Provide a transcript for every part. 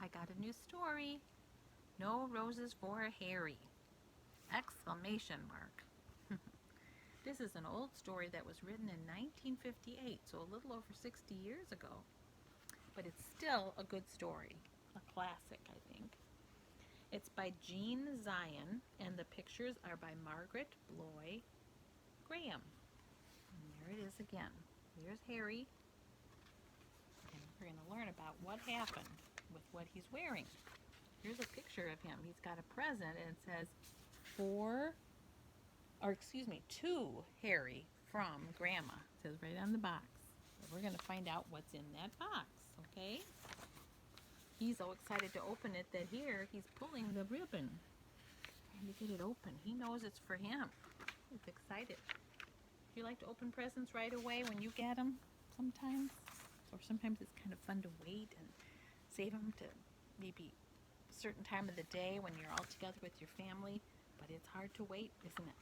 I got a new story. No roses for Harry! Exclamation mark. This is an old story that was written in 1958, so a little over 60 years ago. But it's still a good story. A classic, I think. It's by Jean Zion, and the pictures are by Margaret Bloy Graham. And there it is again. Here's Harry, and we're going to learn about what happened with what he's wearing. Here's a picture of him. He's got a present, and it says, to Harry from Grandma. It says right on the box. So we're going to find out what's in that box, okay? He's so excited to open it that here he's pulling the ribbon. Trying to get it open. He knows it's for him. He's excited. Do you like to open presents right away when you get them sometimes? Or sometimes it's kind of fun to wait and save them to maybe a certain time of the day when you're all together with your family. But it's hard to wait, isn't it?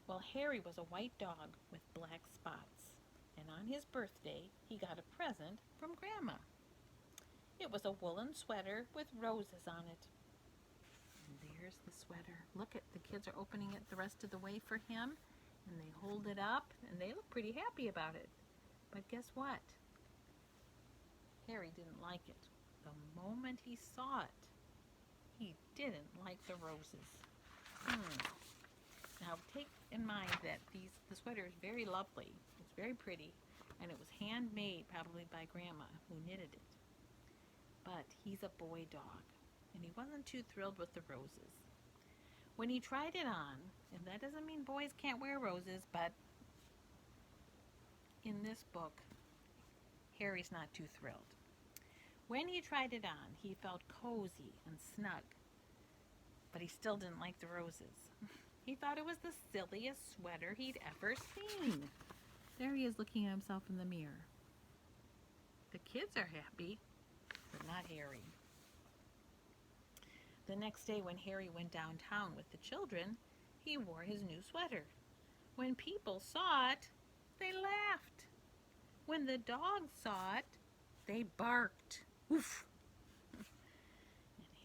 Well, Harry was a white dog with black spots. And on his birthday, he got a present from Grandma. It was a woolen sweater with roses on it. And there's the sweater. Look at the kids are opening it the rest of the way for him. And they hold it up and they look pretty happy about it. But guess what? Harry didn't like it. The moment he saw it, he didn't like the roses. Now take in mind that the sweater is very lovely. It's very pretty. And it was handmade probably by Grandma who knitted it. But he's a boy dog, and he wasn't too thrilled with the roses. When he tried it on, and that doesn't mean boys can't wear roses, but in this book, Harry's not too thrilled. When he tried it on, he felt cozy and snug, but he still didn't like the roses. He thought it was the silliest sweater he'd ever seen. There he is looking at himself in the mirror. The kids are happy, but not Harry. The next day when Harry went downtown with the children, he wore his new sweater. When people saw it, they laughed. When the dogs saw it, they barked. Woof! And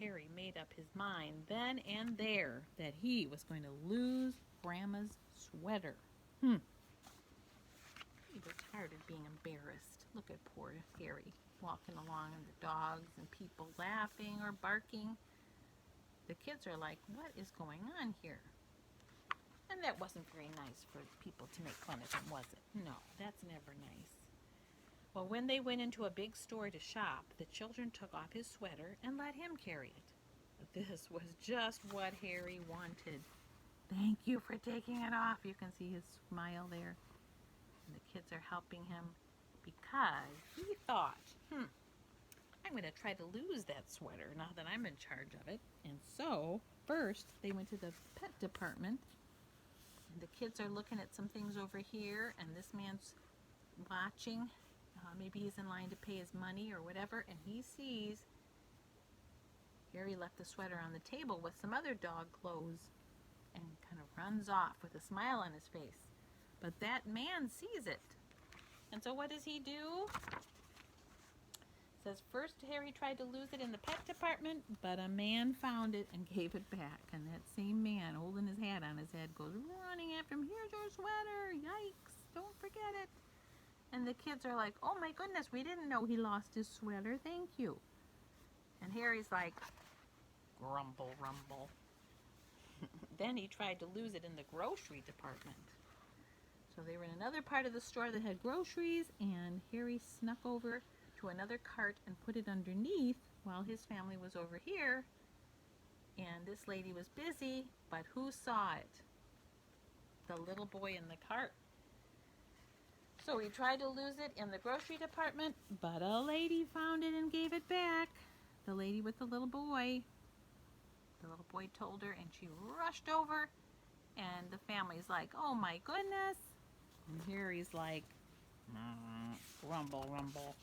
Harry made up his mind then and there that he was going to lose Grandma's sweater. He was tired of being embarrassed. Look at poor Harry walking along and the dogs and people laughing or barking. The kids are like, what is going on here? And that wasn't very nice for people to make fun of him, was it? No, that's never nice. Well, when they went into a big store to shop, the children took off his sweater and let him carry it. This was just what Harry wanted. Thank you for taking it off. You can see his smile there. And the kids are helping him because he thought, I'm going to try to lose that sweater now that I'm in charge of it. And so, first, they went to the pet department. And the kids are looking at some things over here, and this man's watching. Maybe he's in line to pay his money or whatever, and he sees Harry left the sweater on the table with some other dog clothes and kind of runs off with a smile on his face. But that man sees it. And so what does he do? It says, first Harry tried to lose it in the pet department, but a man found it and gave it back. And that same man, holding his hat on his head, goes running after him. Here's your sweater. Yikes. Don't forget it. And the kids are like, oh my goodness, we didn't know he lost his sweater. Thank you. And Harry's like, grumble, rumble. Then he tried to lose it in the grocery department. So they were in another part of the store that had groceries, and Harry snuck over to another cart and put it underneath while his family was over here. And this lady was busy, but who saw it? The little boy in the cart. So he tried to lose it in the grocery department, but a lady found it and gave it back. The lady with the little boy. The little boy told her, and she rushed over, and the family's like, oh my goodness. And Harry's like, rumble, rumble.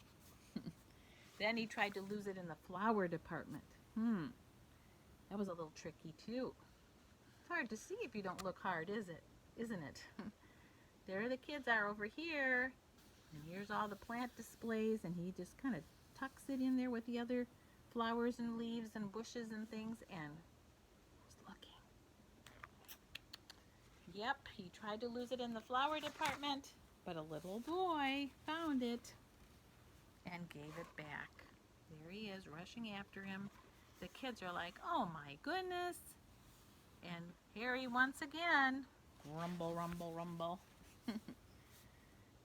Then he tried to lose it in the flower department. That was a little tricky too. It's hard to see if you don't look hard, isn't it? There the kids are over here, and here's all the plant displays, and he just kind of tucks it in there with the other flowers and leaves and bushes and things and was looking. Yep, he tried to lose it in the flower department, but a little boy found it and gave it back. There he is, rushing after him. The kids are like, oh my goodness. And Harry once again, rumble, rumble, rumble.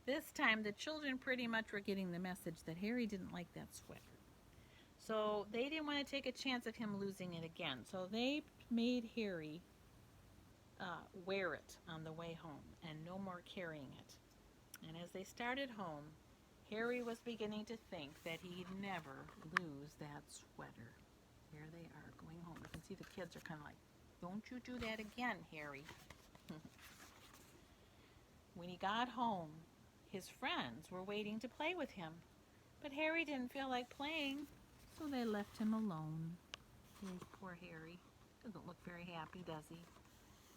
This time the children pretty much were getting the message that Harry didn't like that sweater. So they didn't want to take a chance of him losing it again. So they made Harry wear it on the way home and no more carrying it. And as they started home, Harry was beginning to think that he'd never lose that sweater. Here they are going home. You can see the kids are kind of like, don't you do that again, Harry. When he got home, his friends were waiting to play with him. But Harry didn't feel like playing, so they left him alone. Here's poor Harry. Doesn't look very happy, does he?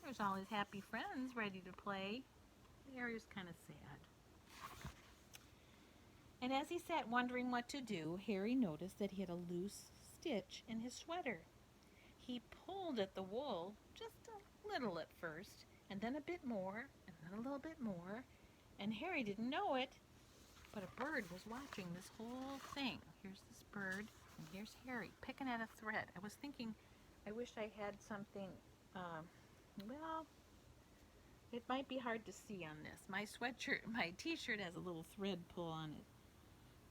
There's all his happy friends ready to play. Harry's kind of sad. And as he sat wondering what to do, Harry noticed that he had a loose stitch in his sweater. He pulled at the wool just a little at first, and then a bit more, and then a little bit more, and Harry didn't know it, but a bird was watching this whole thing. Here's this bird, and here's Harry picking at a thread. I was thinking, I wish I had something, well, it might be hard to see on this. My sweatshirt, my t-shirt has a little thread pull on it.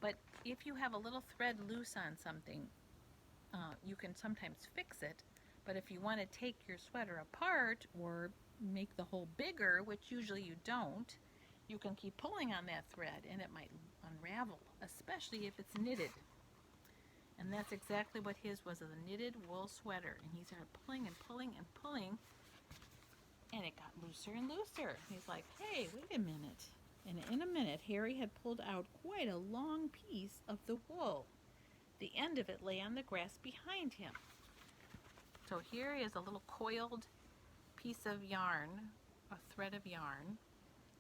But if you have a little thread loose on something, you can sometimes fix it. But if you want to take your sweater apart or make the hole bigger, which usually you don't, you can keep pulling on that thread and it might unravel, especially if it's knitted. And that's exactly what his was, a knitted wool sweater. And he started pulling and pulling and pulling, and it got looser and looser. He's like, hey, wait a minute. And in a minute, Harry had pulled out quite a long piece of the wool. The end of it lay on the grass behind him. So here is a little coiled piece of yarn, a thread of yarn.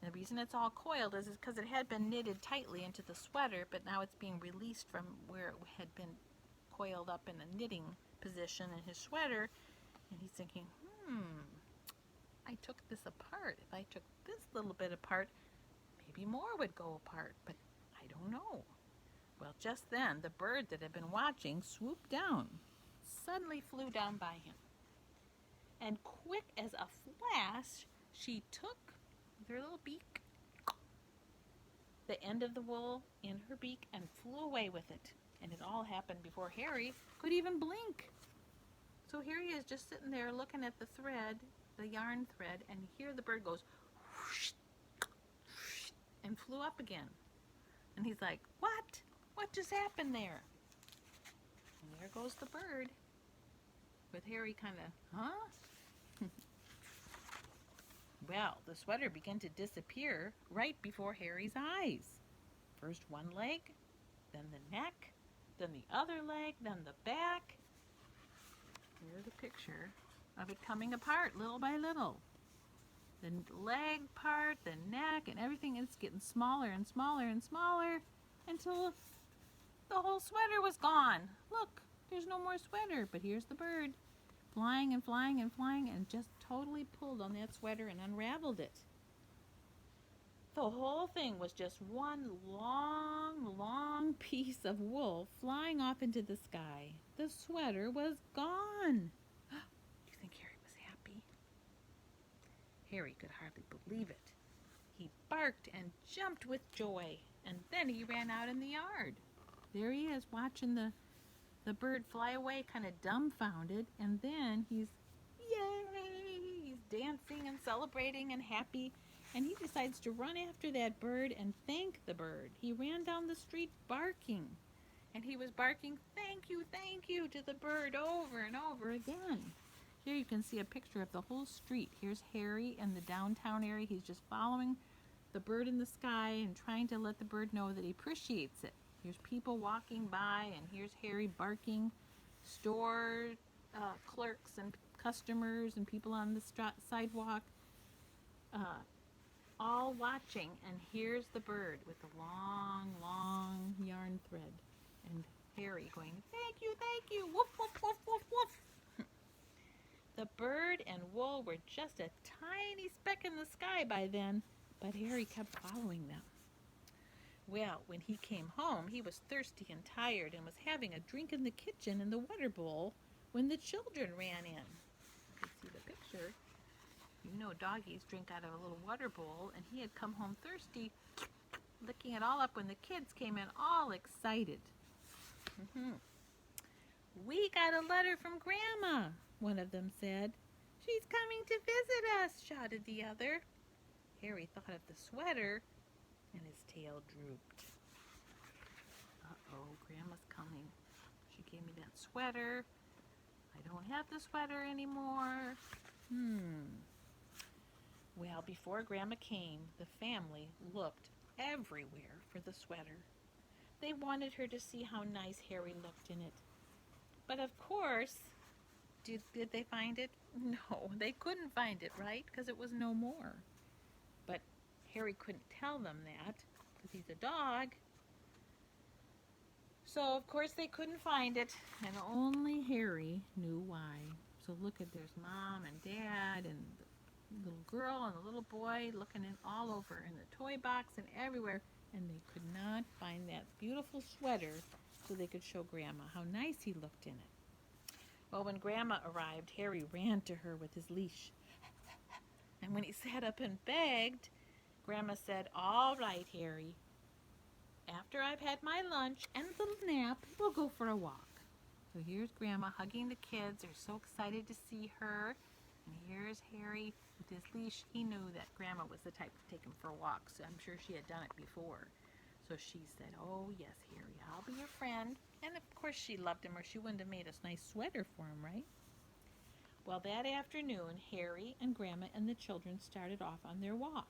And the reason it's all coiled is because it had been knitted tightly into the sweater, but now it's being released from where it had been coiled up in a knitting position in his sweater. And he's thinking, I took this apart. If I took this little bit apart, maybe more would go apart, but I don't know. Well, just then, the bird that had been watching swooped down, suddenly flew down by him. And quick as a flash, she took with her little beak the end of the wool in her beak and flew away with it. And it all happened before Harry could even blink. So here he is just sitting there looking at the thread, the yarn thread, and here the bird goes whoosh, whoosh, and flew up again. And he's like, what? What just happened there? And there goes the bird with Harry kind of, huh? Well, the sweater began to disappear right before Harry's eyes. First one leg, then the neck, then the other leg, then the back. Here's a picture of it coming apart little by little. The leg part, the neck, and everything is getting smaller and smaller and smaller until the whole sweater was gone. Look, there's no more sweater, but here's the bird flying and flying and flying and just totally pulled on that sweater and unraveled it. The whole thing was just one long piece of wool flying off into the sky. The sweater was gone. Do you think Harry was happy? Harry could hardly believe it. He barked and jumped with joy, and then he ran out in the yard. There he is watching the bird fly away, kind of dumbfounded, and then he's, yay! He's dancing and celebrating and happy, and he decides to run after that bird and thank the bird. He ran down the street barking, and he was barking, thank you, to the bird over and over again. Here you can see a picture of the whole street. Here's Harry in the downtown area. He's just following the bird in the sky and trying to let the bird know that he appreciates it. Here's people walking by, and here's Harry barking. Store clerks and customers and people on the sidewalk, all watching. And here's the bird with the long yarn thread. And Harry going, thank you, woof, woof, woof, woof, woof. The bird and wool were just a tiny speck in the sky by then, but Harry kept following them. Well, when he came home, he was thirsty and tired and was having a drink in the kitchen in the water bowl when the children ran in. You can see the picture. You know doggies drink out of a little water bowl, and he had come home thirsty, licking it all up when the kids came in all excited. We got a letter from Grandma, one of them said. She's coming to visit us, shouted the other. Harry thought of the sweater, and his tail drooped. Uh-oh, Grandma's coming. She gave me that sweater. I don't have the sweater anymore. Well, before Grandma came, the family looked everywhere for the sweater. They wanted her to see how nice Harry looked in it. But of course, did they find it? No, they couldn't find it, right? Because it was no more. But Harry couldn't tell them that because he's a dog. So, of course, they couldn't find it, and only Harry knew why. So look at, there's Mom and Dad and the little girl and the little boy looking in all over in the toy box and everywhere, and they could not find that beautiful sweater so they could show Grandma how nice he looked in it. Well, when Grandma arrived, Harry ran to her with his leash. And when he sat up and begged, Grandma said, "All right, Harry. After I've had my lunch and a little nap, we'll go for a walk." So here's Grandma hugging the kids. They're so excited to see her. And here's Harry with his leash. He knew that Grandma was the type to take him for walks. So I'm sure she had done it before. So she said, "Oh, yes, Harry, I'll be your friend." And of course she loved him, or she wouldn't have made a nice sweater for him, right? Well, that afternoon, Harry and Grandma and the children started off on their walk.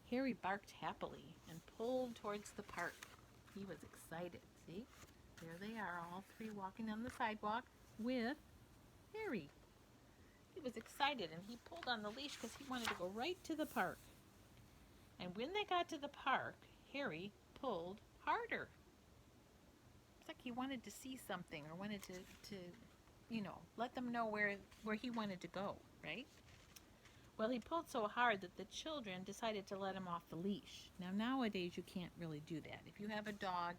Harry barked happily and pulled towards the park. He was excited. See? There they are, all three walking on the sidewalk with Harry. He was excited, and he pulled on the leash because he wanted to go right to the park. And when they got to the park, Harry pulled harder. It's like he wanted to see something, or wanted to let them know where he wanted to go, right? Well, he pulled so hard that the children decided to let him off the leash. Now, nowadays, you can't really do that. If you have a dog,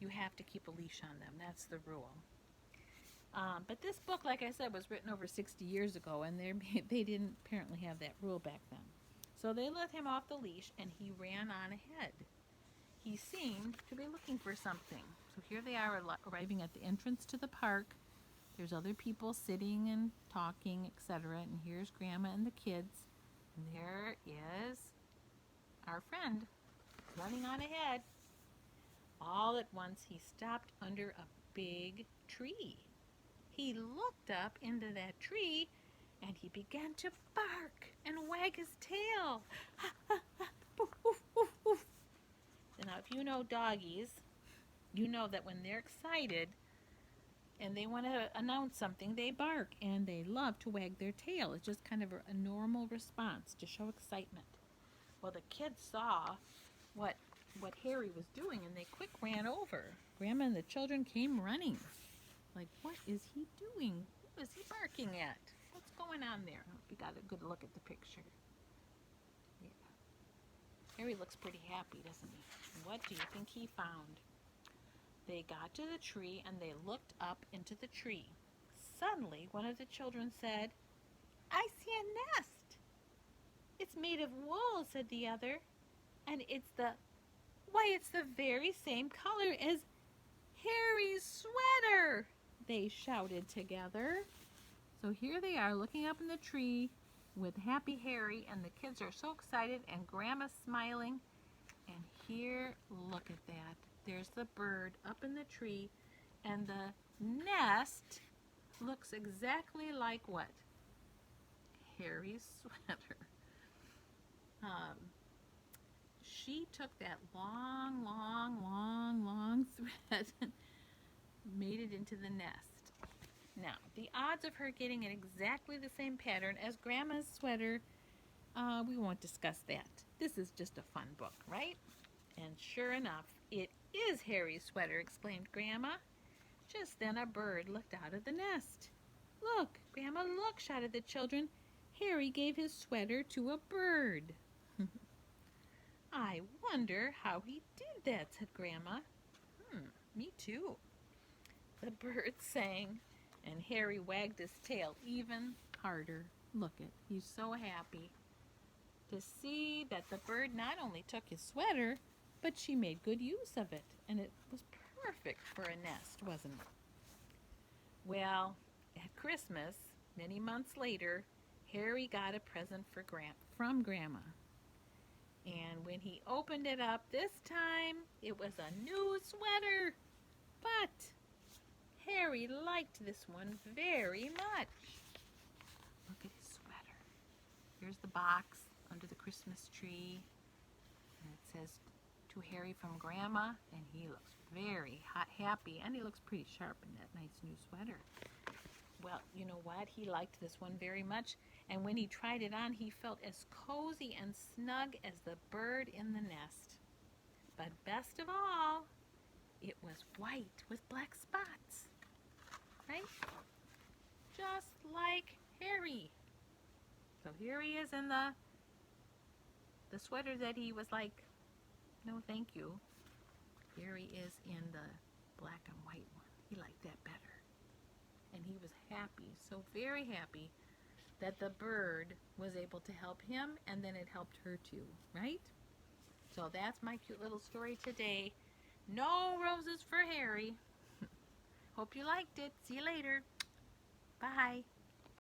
you have to keep a leash on them. That's the rule. But this book, like I said, was written over 60 years ago, and they didn't apparently have that rule back then. So they let him off the leash, and he ran on ahead. He seemed to be looking for something. So here they are arriving at the entrance to the park. There's other people sitting and talking, etc. And here's Grandma and the kids. And there is our friend running on ahead. All at once, he stopped under a big tree. He looked up into that tree, and he began to bark and wag his tail. Woof, woof, woof, woof. Now, if you know doggies, you know that when they're excited and they want to announce something, they bark, and they love to wag their tail. It's just kind of a normal response to show excitement. Well, the kids saw what Harry was doing, and they quick ran over. Grandma and the children came running. Like, what is he doing? Who is he barking at? What's going on there? Oh, we got a good look at the picture. Yeah. Harry looks pretty happy, doesn't he? What do you think he found? They got to the tree, and they looked up into the tree. Suddenly, one of the children said, "I see a nest." "It's made of wool," said the other. "And it's the very same color as Harry's sweater," they shouted together. So here they are looking up in the tree with happy Harry, and the kids are so excited, and Grandma's smiling. And here, look at that. There's the bird up in the tree, and the nest looks exactly like what? Harry's sweater. She took that long thread and made it into the nest. Now, the odds of her getting it exactly the same pattern as Grandma's sweater, we won't discuss that. This is just a fun book, right? And sure enough, it is Harry's sweater, exclaimed Grandma. Just then a bird looked out of the nest. "Look, Grandma, look," shouted the children. "Harry gave his sweater to a bird." "I wonder how he did that," said Grandma. Me too," the bird sang, and Harry wagged his tail even harder. Look at, he's so happy to see that the bird not only took his sweater, but she made good use of it, and it was perfect for a nest, wasn't it? Well, at Christmas, many months later, Harry got a present from Grandma. And when he opened it up this time, it was a new sweater. But Harry liked this one very much. Look at his sweater. Here's the box under the Christmas tree. And it says, "To Harry from Grandma." And he looks very happy. And he looks pretty sharp in that nice new sweater. Well, you know what? He liked this one very much. And when he tried it on, he felt as cozy and snug as the bird in the nest. But best of all, it was white with black spots. Right? Just like Harry. So here he is in the sweater that he was like, "No, thank you." Here he is in the black and white one. He liked that better. And he was happy, so very happy, that the bird was able to help him, and then it helped her too, right? So that's my cute little story today. No roses for Harry. Hope you liked it. See you later. Bye.